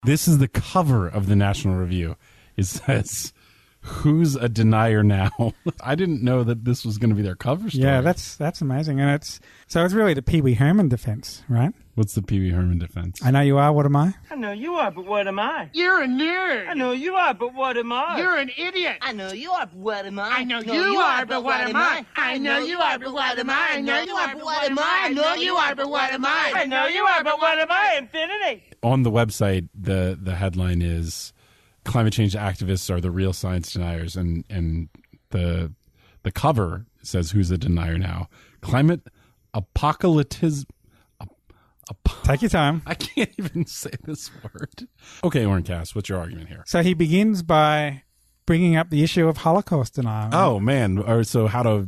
This is the cover of the National Review. It says, "Who's a denier now?" I didn't know that this was going to be their cover story. Yeah, that's amazing. And it's really the Pee Wee Herman defense, right? What's the Pee Wee Herman defense? I know you are, what am I? I know you are, but what am I? You're a nerd. I know you are, but what am I? You're an idiot. I know you are, but what am I? I know you are, but what am I? I know you are, but what am I? I know you are, but what am I? I know you are, but what am I? I know you are, but what am I? Infinity. On the website, the headline is "Climate change activists are the real science deniers," and the cover says, "Who's a denier now?" Climate apocalyptism. Take your time. I can't even say this word. Okay, Orncast, what's your argument here? So he begins by bringing up the issue of Holocaust denial. Oh, man. Or so how to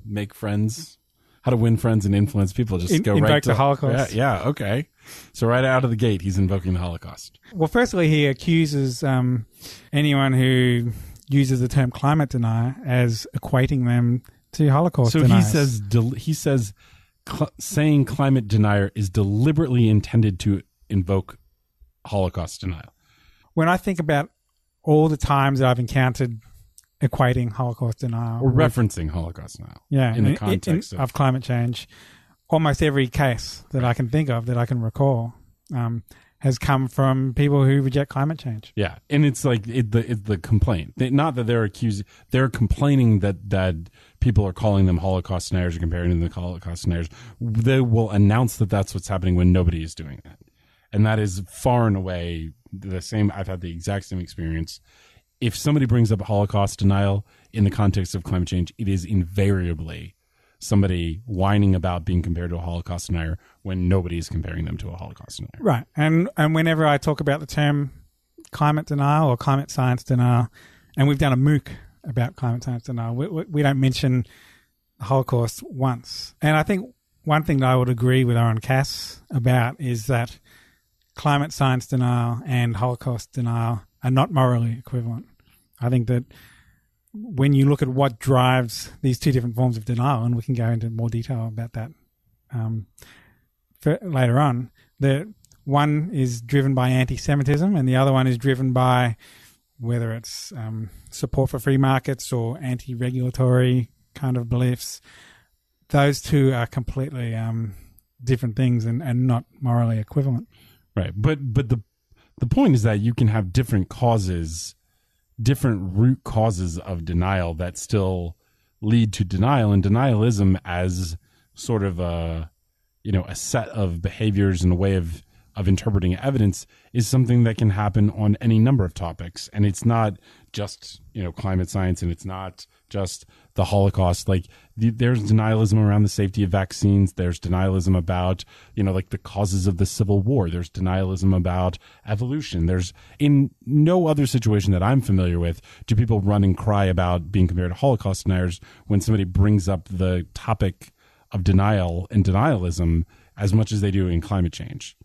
make friends, how to win friends and influence people. Just go right to the Holocaust. Yeah, okay. So right out of the gate, he's invoking the Holocaust. Well, firstly, he accuses anyone who uses the term climate denier as equating them to Holocaust deniers. So he says saying climate denier is deliberately intended to invoke Holocaust denial. When I think about all the times that I've encountered equating Holocaust denial or referencing Holocaust denial, in the context of climate change, almost every case that I can think of, that I can recall, has come from people who reject climate change. Yeah, and it's like it's the complaint. Not that they're complaining that people are calling them Holocaust deniers or comparing them to Holocaust deniers. They will announce that that's what's happening when nobody is doing that. And that is far and away the same. I've had the exact same experience. If somebody brings up Holocaust denial in the context of climate change, it is invariably somebody whining about being compared to a Holocaust denier when nobody is comparing them to a Holocaust denier. Right. And whenever I talk about the term climate denial or climate science denial, and we've done a MOOC about climate science denial, we don't mention the Holocaust once. And I think one thing that I would agree with Oren Cass about is that climate science denial and Holocaust denial are not morally equivalent. I think that when you look at what drives these two different forms of denial, and we can go into more detail about that later on, the one is driven by anti-Semitism and the other one is driven by whether it's support for free markets or anti-regulatory kind of beliefs. Those two are completely different things and not morally equivalent. Right. But the point is that you can have different causes, different root causes of denial that still lead to denial, and denialism as sort of a set of behaviors and a way of interpreting evidence is something that can happen on any number of topics. And it's not just, climate science, and it's not just the Holocaust. Like there's denialism around the safety of vaccines. There's denialism about, like the causes of the Civil War. There's denialism about evolution. There's in no other situation that I'm familiar with do people run and cry about being compared to Holocaust deniers when somebody brings up the topic of denial and denialism as much as they do in climate change.